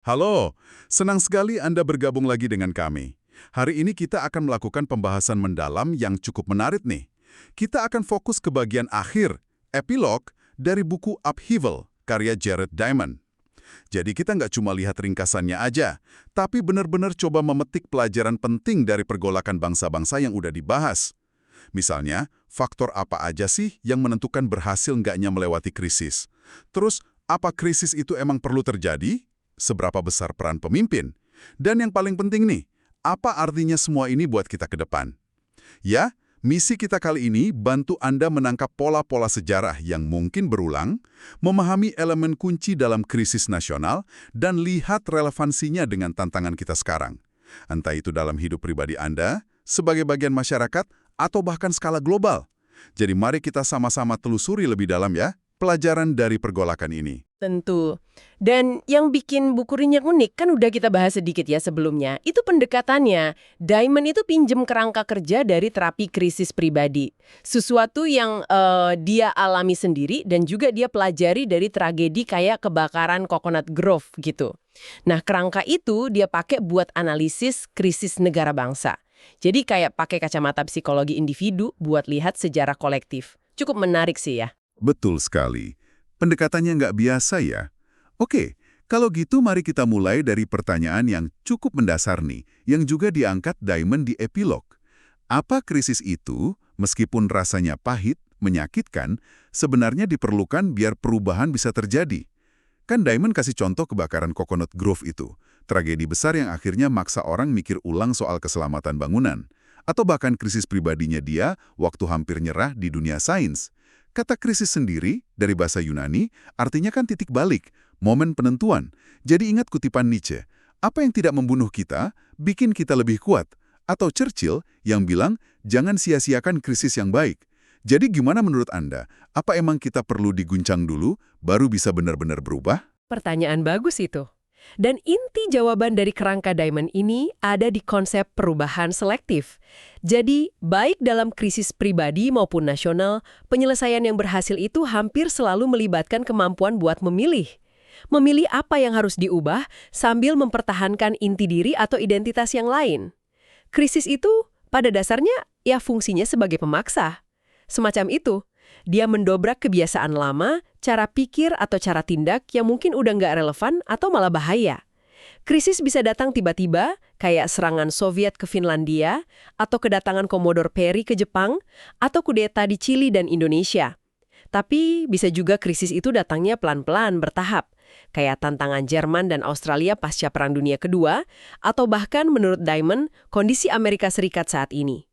Halo, senang sekali Anda bergabung lagi dengan kami. Hari ini kita akan melakukan pembahasan mendalam yang cukup menarik nih. Kita akan fokus ke bagian akhir, epilog, dari buku Upheaval, karya Jared Diamond. Jadi kita nggak cuma lihat ringkasannya aja, tapi benar-benar coba memetik pelajaran penting dari pergolakan bangsa-bangsa yang udah dibahas. Misalnya, faktor apa aja sih yang menentukan berhasil nggaknya melewati krisis? Terus, apa krisis itu emang perlu terjadi? Seberapa besar peran pemimpin? Dan yang paling penting nih, apa artinya semua ini buat kita ke depan? Ya, misi kita kali ini bantu Anda menangkap pola-pola sejarah yang mungkin berulang, memahami elemen kunci dalam krisis nasional, dan lihat relevansinya dengan tantangan kita sekarang. Entah itu dalam hidup pribadi Anda, sebagai bagian masyarakat, atau bahkan skala global. Jadi mari kita sama-sama telusuri lebih dalam ya, pelajaran dari pergolakan ini. Tentu. Dan yang bikin buku Rinyak unik kan udah kita bahas sedikit ya sebelumnya. Itu pendekatannya. Diamond itu pinjem kerangka kerja dari terapi krisis pribadi. Sesuatu yang dia alami sendiri dan juga dia pelajari dari tragedi kayak kebakaran Coconut Grove gitu. Nah, kerangka itu dia pakai buat analisis krisis negara bangsa. Jadi kayak pakai kacamata psikologi individu buat lihat sejarah kolektif. Cukup menarik sih ya. Betul sekali. Pendekatannya nggak biasa ya. Oke, kalau gitu mari kita mulai dari pertanyaan yang cukup mendasar nih, yang juga diangkat Diamond di epilog. Apa krisis itu, meskipun rasanya pahit, menyakitkan, sebenarnya diperlukan biar perubahan bisa terjadi? Kan Diamond kasih contoh kebakaran Coconut Grove itu, tragedi besar yang akhirnya maksa orang mikir ulang soal keselamatan bangunan. Atau bahkan krisis pribadinya dia waktu hampir nyerah di dunia sains. Kata krisis sendiri, dari bahasa Yunani, artinya kan titik balik, momen penentuan. Jadi ingat kutipan Nietzsche, apa yang tidak membunuh kita, bikin kita lebih kuat. Atau Churchill yang bilang, jangan sia-siakan krisis yang baik. Jadi gimana menurut Anda? Apa emang kita perlu diguncang dulu, baru bisa benar-benar berubah? Pertanyaan bagus itu. Dan inti jawaban dari kerangka Diamond ini ada di konsep perubahan selektif. Jadi, baik dalam krisis pribadi maupun nasional, penyelesaian yang berhasil itu hampir selalu melibatkan kemampuan buat memilih. Memilih apa yang harus diubah sambil mempertahankan inti diri atau identitas yang lain. Krisis itu, pada dasarnya, ya fungsinya sebagai pemaksa. Semacam itu. Dia mendobrak kebiasaan lama, cara pikir atau cara tindak yang mungkin udah nggak relevan atau malah bahaya. Krisis bisa datang tiba-tiba, kayak serangan Soviet ke Finlandia, atau kedatangan Komodor Perry ke Jepang, atau kudeta di Chili dan Indonesia. Tapi bisa juga krisis itu datangnya pelan-pelan, bertahap, kayak tantangan Jerman dan Australia pasca Perang Dunia Kedua, atau bahkan menurut Diamond, kondisi Amerika Serikat saat ini.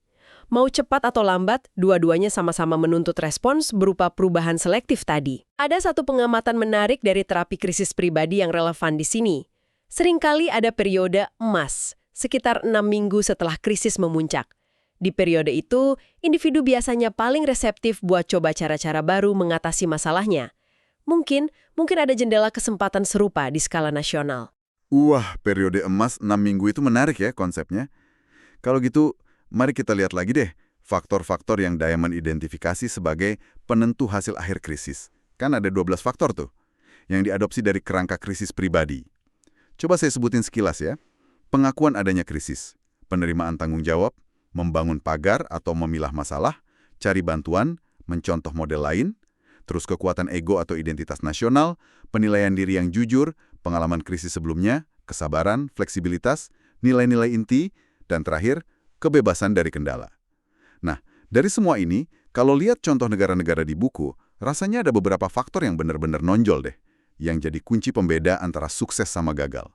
Mau cepat atau lambat, dua-duanya sama-sama menuntut respons berupa perubahan selektif tadi. Ada satu pengamatan menarik dari terapi krisis pribadi yang relevan di sini. Seringkali ada periode emas, sekitar 6 minggu setelah krisis memuncak. Di periode itu, individu biasanya paling reseptif buat coba cara-cara baru mengatasi masalahnya. Mungkin ada jendela kesempatan serupa di skala nasional. Wah, periode emas 6 minggu itu menarik ya konsepnya. Kalau gitu, mari kita lihat lagi deh, faktor-faktor yang Diamond identifikasi sebagai penentu hasil akhir krisis. Kan ada 12 faktor tuh, yang diadopsi dari kerangka krisis pribadi. Coba saya sebutin sekilas ya. Pengakuan adanya krisis, penerimaan tanggung jawab, membangun pagar atau memilah masalah, cari bantuan, mencontoh model lain, terus kekuatan ego atau identitas nasional, penilaian diri yang jujur, pengalaman krisis sebelumnya, kesabaran, fleksibilitas, nilai-nilai inti, dan terakhir, kebebasan dari kendala. Nah, dari semua ini, kalau lihat contoh negara-negara di buku, rasanya ada beberapa faktor yang benar-benar nonjol deh, yang jadi kunci pembeda antara sukses sama gagal.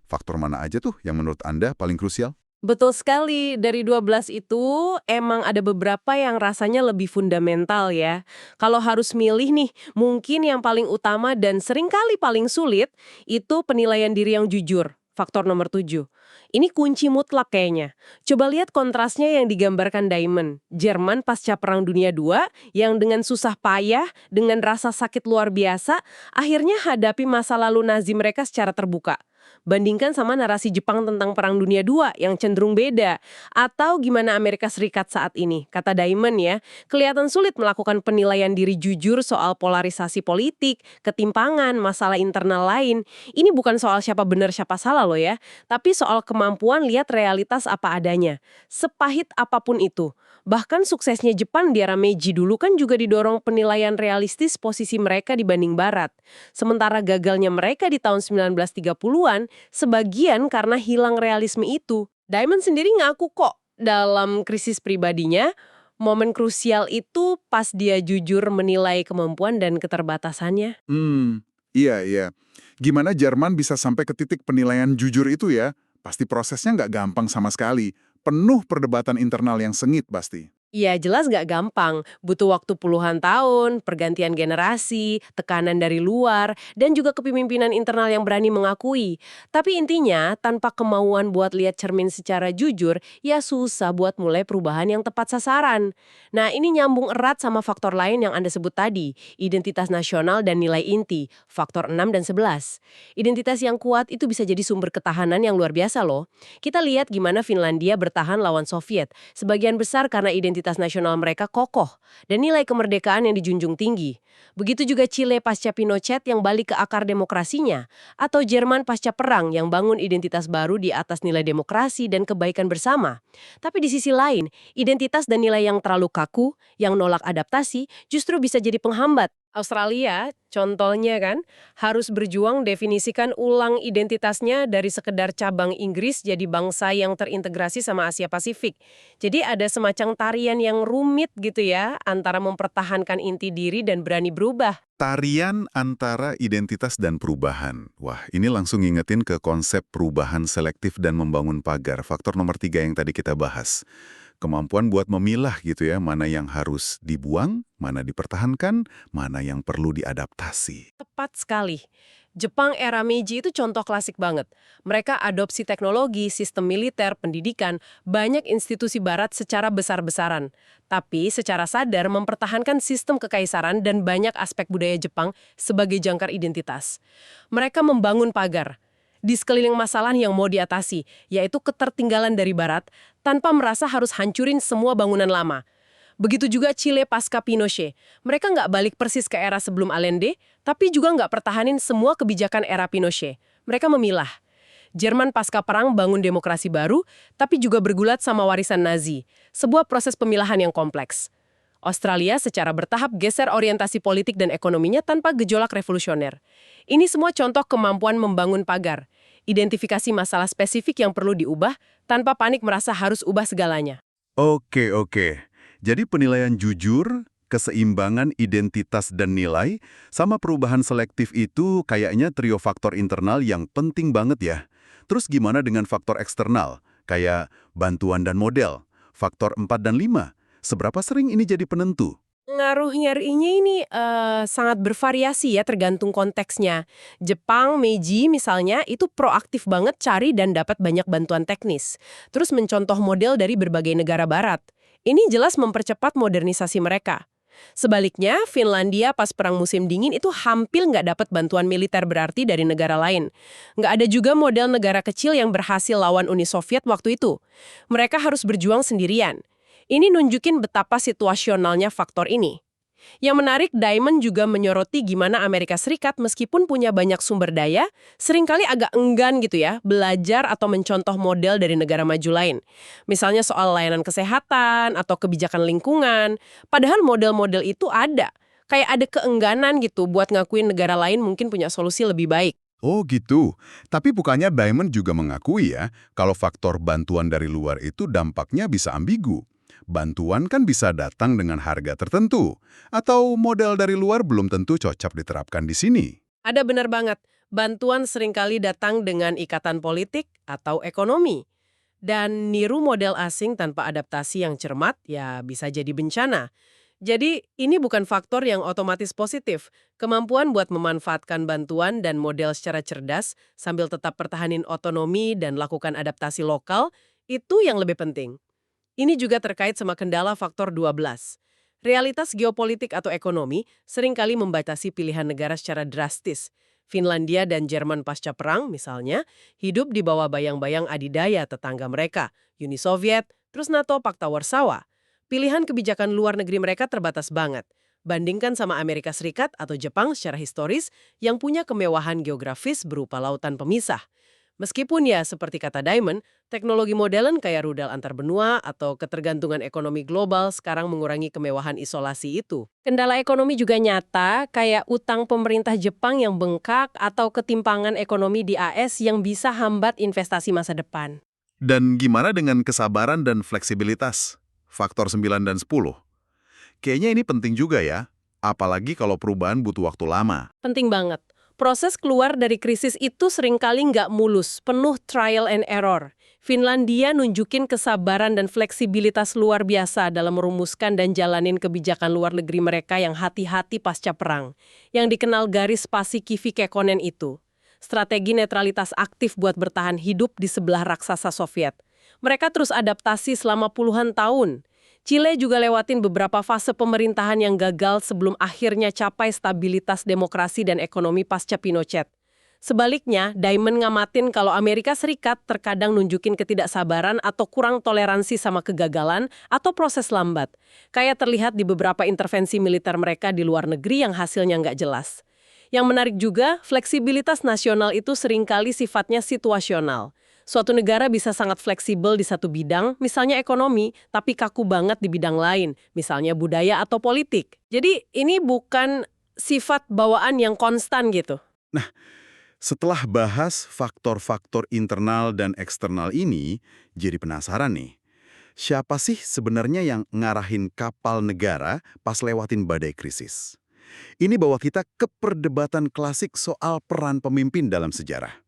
Faktor mana aja tuh yang menurut Anda paling krusial? Betul sekali, dari 12 itu emang ada beberapa yang rasanya lebih fundamental ya. Kalau harus milih nih, mungkin yang paling utama dan seringkali paling sulit, itu penilaian diri yang jujur. Faktor nomor 7. Ini kunci mutlak kayaknya. Coba lihat kontrasnya yang digambarkan Diamond. Jerman pasca Perang Dunia II yang dengan susah payah, dengan rasa sakit luar biasa, akhirnya hadapi masa lalu Nazi mereka secara terbuka. Bandingkan sama narasi Jepang tentang Perang Dunia II yang cenderung beda. Atau gimana Amerika Serikat saat ini, kata Diamond ya, kelihatan sulit melakukan penilaian diri jujur soal polarisasi politik, ketimpangan, masalah internal lain. Ini bukan soal siapa benar siapa salah loh ya, tapi soal kemampuan lihat realitas apa adanya. Sepahit apapun itu. Bahkan suksesnya Jepang di era Meiji dulu kan juga didorong penilaian realistis posisi mereka dibanding Barat. Sementara gagalnya mereka di tahun 1930-an, sebagian karena hilang realisme itu. Diamond sendiri ngaku kok dalam krisis pribadinya, momen krusial itu pas dia jujur menilai kemampuan dan keterbatasannya. Iya, iya. Gimana Jerman bisa sampai ke titik penilaian jujur itu ya? Pasti prosesnya nggak gampang sama sekali. Penuh perdebatan internal yang sengit pasti. Iya, jelas nggak gampang. Butuh waktu puluhan tahun, pergantian generasi, tekanan dari luar, dan juga kepemimpinan internal yang berani mengakui. Tapi intinya, tanpa kemauan buat lihat cermin secara jujur, ya susah buat mulai perubahan yang tepat sasaran. Nah, ini nyambung erat sama faktor lain yang Anda sebut tadi, identitas nasional dan nilai inti, faktor 6 dan 11. Identitas yang kuat itu bisa jadi sumber ketahanan yang luar biasa loh. Kita lihat gimana Finlandia bertahan lawan Soviet, sebagian besar karena identitas nasional mereka kokoh dan nilai kemerdekaan yang dijunjung tinggi. Begitu juga Chile pasca Pinochet yang balik ke akar demokrasinya, atau Jerman pasca perang yang bangun identitas baru di atas nilai demokrasi dan kebaikan bersama. Tapi di sisi lain, identitas dan nilai yang terlalu kaku, yang nolak adaptasi, justru bisa jadi penghambat. Australia, contohnya kan, harus berjuang definisikan ulang identitasnya dari sekedar cabang Inggris jadi bangsa yang terintegrasi sama Asia Pasifik. Jadi ada semacam tarian yang rumit gitu ya, antara mempertahankan inti diri dan berani berubah. Tarian antara identitas dan perubahan. Wah, ini langsung ngingetin ke konsep perubahan selektif dan membangun pagar. Faktor nomor 3 yang tadi kita bahas. Kemampuan buat memilah gitu ya, mana yang harus dibuang, mana dipertahankan, mana yang perlu diadaptasi. Tepat sekali. Jepang era Meiji itu contoh klasik banget. Mereka adopsi teknologi, sistem militer, pendidikan, banyak institusi barat secara besar-besaran. Tapi secara sadar mempertahankan sistem kekaisaran dan banyak aspek budaya Jepang sebagai jangkar identitas. Mereka membangun pagar di sekeliling masalah yang mau diatasi, yaitu ketertinggalan dari barat, tanpa merasa harus hancurin semua bangunan lama. Begitu juga Chile pasca Pinochet. Mereka nggak balik persis ke era sebelum Allende, tapi juga nggak pertahanin semua kebijakan era Pinochet. Mereka memilah. Jerman pasca perang bangun demokrasi baru, tapi juga bergulat sama warisan Nazi. Sebuah proses pemilahan yang kompleks. Australia secara bertahap geser orientasi politik dan ekonominya tanpa gejolak revolusioner. Ini semua contoh kemampuan membangun pagar. Identifikasi masalah spesifik yang perlu diubah tanpa panik merasa harus ubah segalanya. Oke, oke. Jadi penilaian jujur, keseimbangan identitas dan nilai, sama perubahan selektif itu kayaknya trio faktor internal yang penting banget ya. Terus gimana dengan faktor eksternal, kayak bantuan dan model, faktor 4 dan 5? Seberapa sering ini jadi penentu? Ngaruh-ngaruhnya ini sangat bervariasi ya tergantung konteksnya. Jepang, Meiji misalnya itu proaktif banget cari dan dapat banyak bantuan teknis. Terus mencontoh model dari berbagai negara barat. Ini jelas mempercepat modernisasi mereka. Sebaliknya, Finlandia pas perang musim dingin itu hampir nggak dapat bantuan militer berarti dari negara lain. Nggak ada juga model negara kecil yang berhasil lawan Uni Soviet waktu itu. Mereka harus berjuang sendirian. Ini nunjukin betapa situasionalnya faktor ini. Yang menarik, Diamond juga menyoroti gimana Amerika Serikat meskipun punya banyak sumber daya, seringkali agak enggan gitu ya, belajar atau mencontoh model dari negara maju lain. Misalnya soal layanan kesehatan atau kebijakan lingkungan, padahal model-model itu ada. Kayak ada keengganan gitu buat ngakuin negara lain mungkin punya solusi lebih baik. Oh gitu. Tapi bukannya Diamond juga mengakui ya, kalau faktor bantuan dari luar itu dampaknya bisa ambigu. Bantuan kan bisa datang dengan harga tertentu, atau model dari luar belum tentu cocok diterapkan di sini. Ada benar banget, bantuan seringkali datang dengan ikatan politik atau ekonomi. Dan niru model asing tanpa adaptasi yang cermat ya bisa jadi bencana. Jadi ini bukan faktor yang otomatis positif. Kemampuan buat memanfaatkan bantuan dan model secara cerdas sambil tetap pertahanin otonomi dan lakukan adaptasi lokal, itu yang lebih penting. Ini juga terkait sama kendala faktor 12. Realitas geopolitik atau ekonomi seringkali membatasi pilihan negara secara drastis. Finlandia dan Jerman pasca perang, misalnya, hidup di bawah bayang-bayang adidaya tetangga mereka, Uni Soviet, terus NATO, Pakta Warsawa. Pilihan kebijakan luar negeri mereka terbatas banget. Bandingkan sama Amerika Serikat atau Jepang secara historis yang punya kemewahan geografis berupa lautan pemisah. Meskipun ya, seperti kata Diamond, teknologi modern kayak rudal antar benua atau ketergantungan ekonomi global sekarang mengurangi kemewahan isolasi itu. Kendala ekonomi juga nyata, kayak utang pemerintah Jepang yang bengkak atau ketimpangan ekonomi di AS yang bisa hambat investasi masa depan. Dan gimana dengan kesabaran dan fleksibilitas? Faktor 9 dan 10. Kayaknya ini penting juga ya, apalagi kalau perubahan butuh waktu lama. Penting banget. Proses keluar dari krisis itu seringkali nggak mulus, penuh trial and error. Finlandia nunjukin kesabaran dan fleksibilitas luar biasa dalam merumuskan dan jalanin kebijakan luar negeri mereka yang hati-hati pasca perang, yang dikenal garis Pasifik Kekkonen itu. Strategi netralitas aktif buat bertahan hidup di sebelah raksasa Soviet. Mereka terus adaptasi selama puluhan tahun. Chile juga lewatin beberapa fase pemerintahan yang gagal sebelum akhirnya capai stabilitas demokrasi dan ekonomi pasca Pinochet. Sebaliknya, Diamond ngamatin kalau Amerika Serikat terkadang nunjukin ketidaksabaran atau kurang toleransi sama kegagalan atau proses lambat. Kayak terlihat di beberapa intervensi militer mereka di luar negeri yang hasilnya nggak jelas. Yang menarik juga, fleksibilitas nasional itu seringkali sifatnya situasional. Suatu negara bisa sangat fleksibel di satu bidang, misalnya ekonomi, tapi kaku banget di bidang lain, misalnya budaya atau politik. Jadi ini bukan sifat bawaan yang konstan gitu. Setelah bahas faktor-faktor internal dan eksternal ini, jadi penasaran nih. Siapa sih sebenarnya yang ngarahin kapal negara pas lewatin badai krisis? Ini bawa kita ke perdebatan klasik soal peran pemimpin dalam sejarah.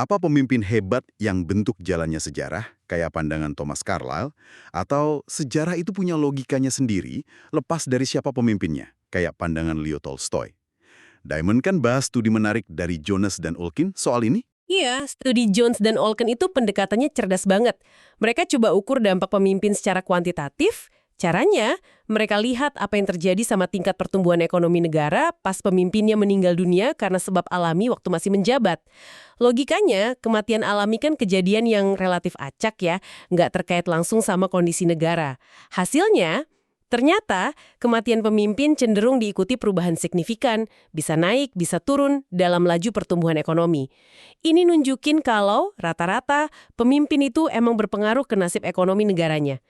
Apa pemimpin hebat yang bentuk jalannya sejarah, kayak pandangan Thomas Carlyle, atau sejarah itu punya logikanya sendiri, lepas dari siapa pemimpinnya, kayak pandangan Leo Tolstoy? Diamond kan bahas studi menarik dari Jones dan Olkin soal ini. Iya, studi Jones dan Olken itu pendekatannya cerdas banget. Mereka coba ukur dampak pemimpin secara kuantitatif. Caranya, mereka lihat apa yang terjadi sama tingkat pertumbuhan ekonomi negara pas pemimpinnya meninggal dunia karena sebab alami waktu masih menjabat. Logikanya, kematian alami kan kejadian yang relatif acak ya, nggak terkait langsung sama kondisi negara. Hasilnya, ternyata kematian pemimpin cenderung diikuti perubahan signifikan, bisa naik, bisa turun dalam laju pertumbuhan ekonomi. Ini nunjukin kalau rata-rata pemimpin itu emang berpengaruh ke nasib ekonomi negaranya.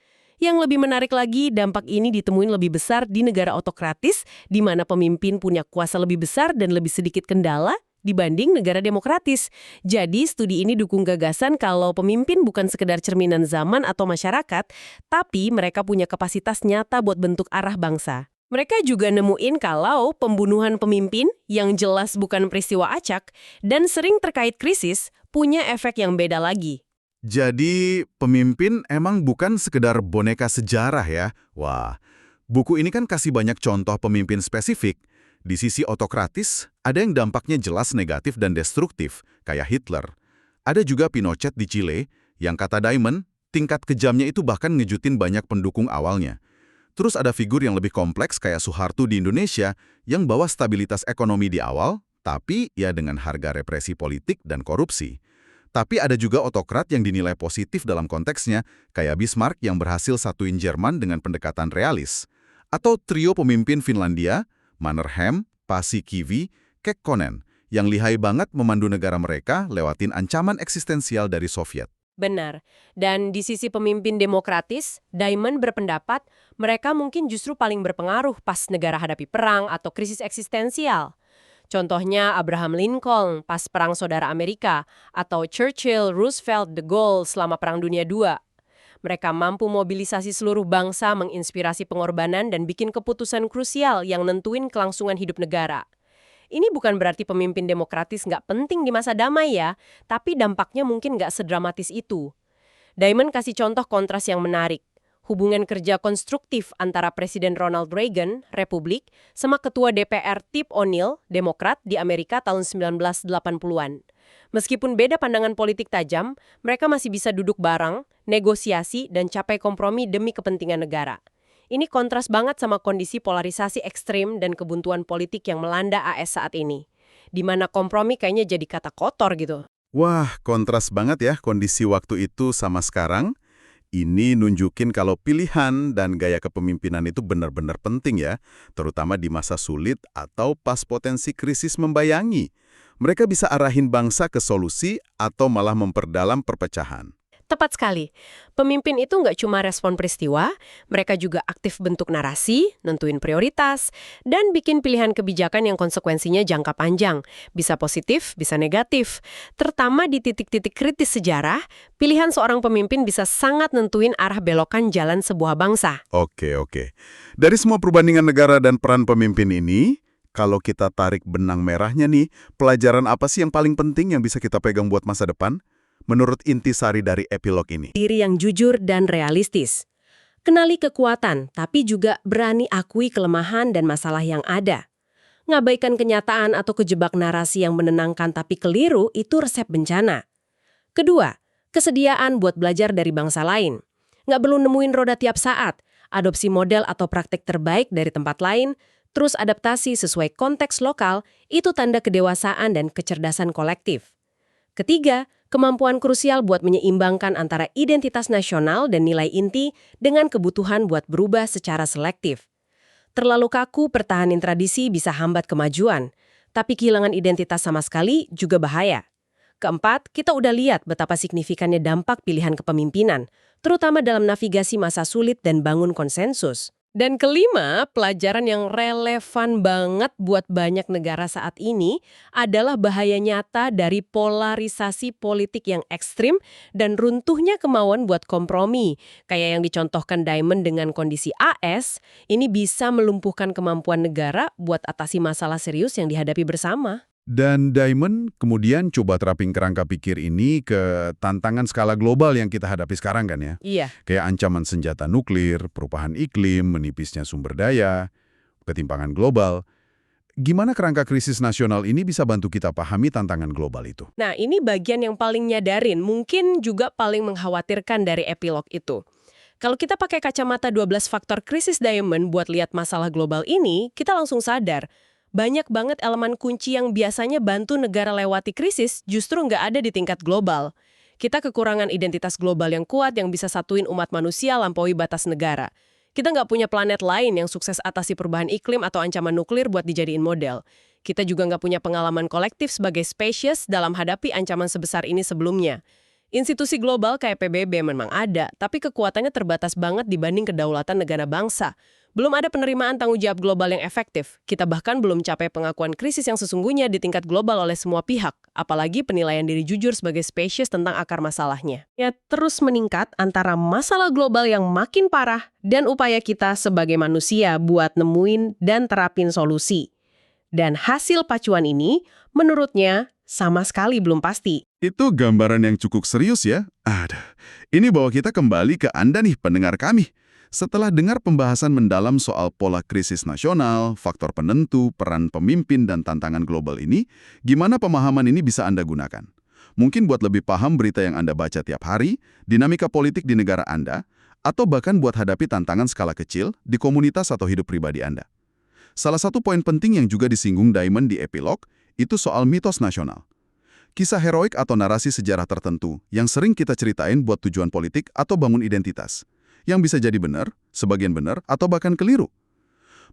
Yang lebih menarik lagi, dampak ini ditemuin lebih besar di negara autokratis, di mana pemimpin punya kuasa lebih besar dan lebih sedikit kendala dibanding negara demokratis. Jadi, studi ini dukung gagasan kalau pemimpin bukan sekedar cerminan zaman atau masyarakat, tapi mereka punya kapasitas nyata buat bentuk arah bangsa. Mereka juga nemuin kalau pembunuhan pemimpin yang jelas bukan peristiwa acak dan sering terkait krisis punya efek yang beda lagi. Jadi, pemimpin emang bukan sekedar boneka sejarah ya. Wah, buku ini kan kasih banyak contoh pemimpin spesifik. Di sisi otokratis, ada yang dampaknya jelas negatif dan destruktif, kayak Hitler. Ada juga Pinochet di Chile, yang kata Diamond, tingkat kejamnya itu bahkan ngejutin banyak pendukung awalnya. Terus ada figur yang lebih kompleks kayak Soeharto di Indonesia, yang bawa stabilitas ekonomi di awal, tapi ya dengan harga represi politik dan korupsi. Tapi ada juga otokrat yang dinilai positif dalam konteksnya, kayak Bismarck yang berhasil satuin Jerman dengan pendekatan realis. Atau trio pemimpin Finlandia, Mannerheim, Paasikivi, Kekkonen, yang lihai banget memandu negara mereka lewatin ancaman eksistensial dari Soviet. Benar. Dan di sisi pemimpin demokratis, Diamond berpendapat mereka mungkin justru paling berpengaruh pas negara hadapi perang atau krisis eksistensial. Contohnya Abraham Lincoln pas Perang Saudara Amerika, atau Churchill, Roosevelt, de Gaulle selama Perang Dunia II. Mereka mampu mobilisasi seluruh bangsa, menginspirasi pengorbanan, dan bikin keputusan krusial yang nentuin kelangsungan hidup negara. Ini bukan berarti pemimpin demokratis nggak penting di masa damai ya, tapi dampaknya mungkin nggak sedramatis itu. Diamond kasih contoh kontras yang menarik. Hubungan kerja konstruktif antara Presiden Ronald Reagan, Republik, sama Ketua DPR Tip O'Neill, Demokrat, di Amerika tahun 1980-an. Meskipun beda pandangan politik tajam, mereka masih bisa duduk bareng, negosiasi, dan capai kompromi demi kepentingan negara. Ini kontras banget sama kondisi polarisasi ekstrim dan kebuntuan politik yang melanda AS saat ini. di mana kompromi kayaknya jadi kata kotor gitu. Wah, kontras banget ya kondisi waktu itu sama sekarang. Ini nunjukin kalau pilihan dan gaya kepemimpinan itu benar-benar penting ya, terutama di masa sulit atau pas potensi krisis membayangi. Mereka bisa arahin bangsa ke solusi atau malah memperdalam perpecahan. Tepat sekali. Pemimpin itu nggak cuma respon peristiwa, mereka juga aktif bentuk narasi, nentuin prioritas, dan bikin pilihan kebijakan yang konsekuensinya jangka panjang. Bisa positif, bisa negatif. Terutama di titik-titik kritis sejarah, pilihan seorang pemimpin bisa sangat nentuin arah belokan jalan sebuah bangsa. Oke. Dari semua perbandingan negara dan peran pemimpin ini, kalau kita tarik benang merahnya nih, pelajaran apa sih yang paling penting yang bisa kita pegang buat masa depan? Menurut intisari dari epilog ini. Diri yang jujur dan realistis. Kenali kekuatan, tapi juga berani akui kelemahan dan masalah yang ada. Ngabaikan kenyataan atau kejebak narasi yang menenangkan tapi keliru itu resep bencana. Kedua, kesediaan buat belajar dari bangsa lain. Nggak perlu nemuin roda tiap saat, adopsi model atau praktek terbaik dari tempat lain, terus adaptasi sesuai konteks lokal, itu tanda kedewasaan dan kecerdasan kolektif. Ketiga, kemampuan krusial buat menyeimbangkan antara identitas nasional dan nilai inti dengan kebutuhan buat berubah secara selektif. Terlalu kaku pertahanin tradisi bisa hambat kemajuan, tapi kehilangan identitas sama sekali juga bahaya. Keempat, kita udah lihat betapa signifikannya dampak pilihan kepemimpinan, terutama dalam navigasi masa sulit dan bangun konsensus. Dan kelima, pelajaran yang relevan banget buat banyak negara saat ini adalah bahaya nyata dari polarisasi politik yang ekstrim dan runtuhnya kemauan buat kompromi. Kayak yang dicontohkan Diamond dengan kondisi AS, ini bisa melumpuhkan kemampuan negara buat atasi masalah serius yang dihadapi bersama. Dan Diamond kemudian coba terapin kerangka pikir ini ke tantangan skala global yang kita hadapi sekarang kan ya? Iya. Kayak ancaman senjata nuklir, perubahan iklim, menipisnya sumber daya, ketimpangan global. Gimana kerangka krisis nasional ini bisa bantu kita pahami tantangan global itu? Nah, ini bagian yang paling nyadarin, mungkin juga paling mengkhawatirkan dari epilog itu. Kalau kita pakai kacamata 12 faktor krisis Diamond buat lihat masalah global ini, kita langsung sadar, banyak banget elemen kunci yang biasanya bantu negara lewati krisis justru nggak ada di tingkat global. Kita kekurangan identitas global yang kuat yang bisa satuin umat manusia lampaui batas negara. Kita nggak punya planet lain yang sukses atasi perubahan iklim atau ancaman nuklir buat dijadiin model. Kita juga nggak punya pengalaman kolektif sebagai species dalam hadapi ancaman sebesar ini sebelumnya. Institusi global kayak PBB memang ada, tapi kekuatannya terbatas banget dibanding kedaulatan negara bangsa. Belum ada penerimaan tanggung jawab global yang efektif. Kita bahkan belum capai pengakuan krisis yang sesungguhnya di tingkat global oleh semua pihak, apalagi penilaian diri jujur sebagai spesies tentang akar masalahnya. Ya, terus meningkat antara masalah global yang makin parah dan upaya kita sebagai manusia buat nemuin dan terapin solusi. Dan hasil pacuan ini, menurutnya, sama sekali belum pasti. Itu gambaran yang cukup serius ya. Ini bawa kita kembali ke Anda nih pendengar kami. Setelah dengar pembahasan mendalam soal pola krisis nasional, faktor penentu, peran pemimpin, dan tantangan global ini, gimana pemahaman ini bisa Anda gunakan? Mungkin buat lebih paham berita yang Anda baca tiap hari, dinamika politik di negara Anda, atau bahkan buat hadapi tantangan skala kecil di komunitas atau hidup pribadi Anda. Salah satu poin penting yang juga disinggung Diamond di epilog, itu soal mitos nasional. Kisah heroik atau narasi sejarah tertentu yang sering kita ceritain buat tujuan politik atau bangun identitas. Yang bisa jadi benar, sebagian benar, atau bahkan keliru.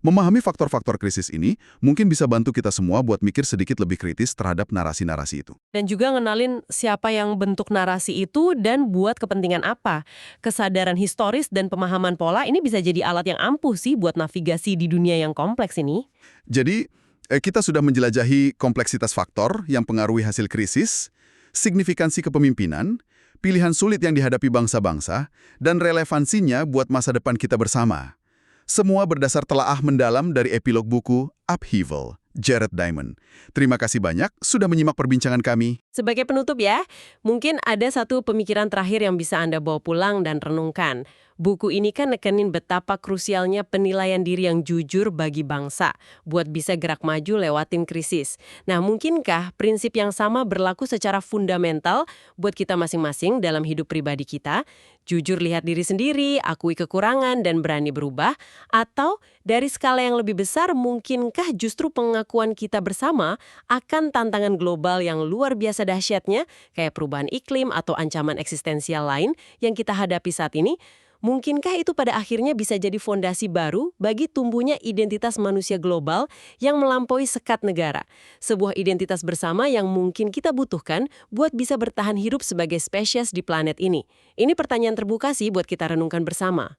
Memahami faktor-faktor krisis ini mungkin bisa bantu kita semua buat mikir sedikit lebih kritis terhadap narasi-narasi itu. Dan juga ngenalin siapa yang bentuk narasi itu dan buat kepentingan apa. Kesadaran historis dan pemahaman pola ini bisa jadi alat yang ampuh sih buat navigasi di dunia yang kompleks ini. Jadi, kita sudah menjelajahi kompleksitas faktor yang pengaruhi hasil krisis, signifikansi kepemimpinan, pilihan sulit yang dihadapi bangsa-bangsa, dan relevansinya buat masa depan kita bersama. Semua berdasar telaah mendalam dari epilog buku Upheaval, Jared Diamond. Terima kasih banyak sudah menyimak perbincangan kami. Sebagai penutup ya, mungkin ada satu pemikiran terakhir yang bisa Anda bawa pulang dan renungkan. Buku ini kan nekenin betapa krusialnya penilaian diri yang jujur bagi bangsa buat bisa gerak maju lewatin krisis. Nah, mungkinkah prinsip yang sama berlaku secara fundamental buat kita masing-masing dalam hidup pribadi kita? Jujur lihat diri sendiri, akui kekurangan, dan berani berubah? Atau dari skala yang lebih besar, mungkinkah justru pengakuan kita bersama akan tantangan global yang luar biasa dahsyatnya, kayak perubahan iklim atau ancaman eksistensial lain yang kita hadapi saat ini? Mungkinkah itu pada akhirnya bisa jadi fondasi baru bagi tumbuhnya identitas manusia global yang melampaui sekat negara? Sebuah identitas bersama yang mungkin kita butuhkan buat bisa bertahan hidup sebagai spesies di planet ini. Ini pertanyaan terbuka sih buat kita renungkan bersama.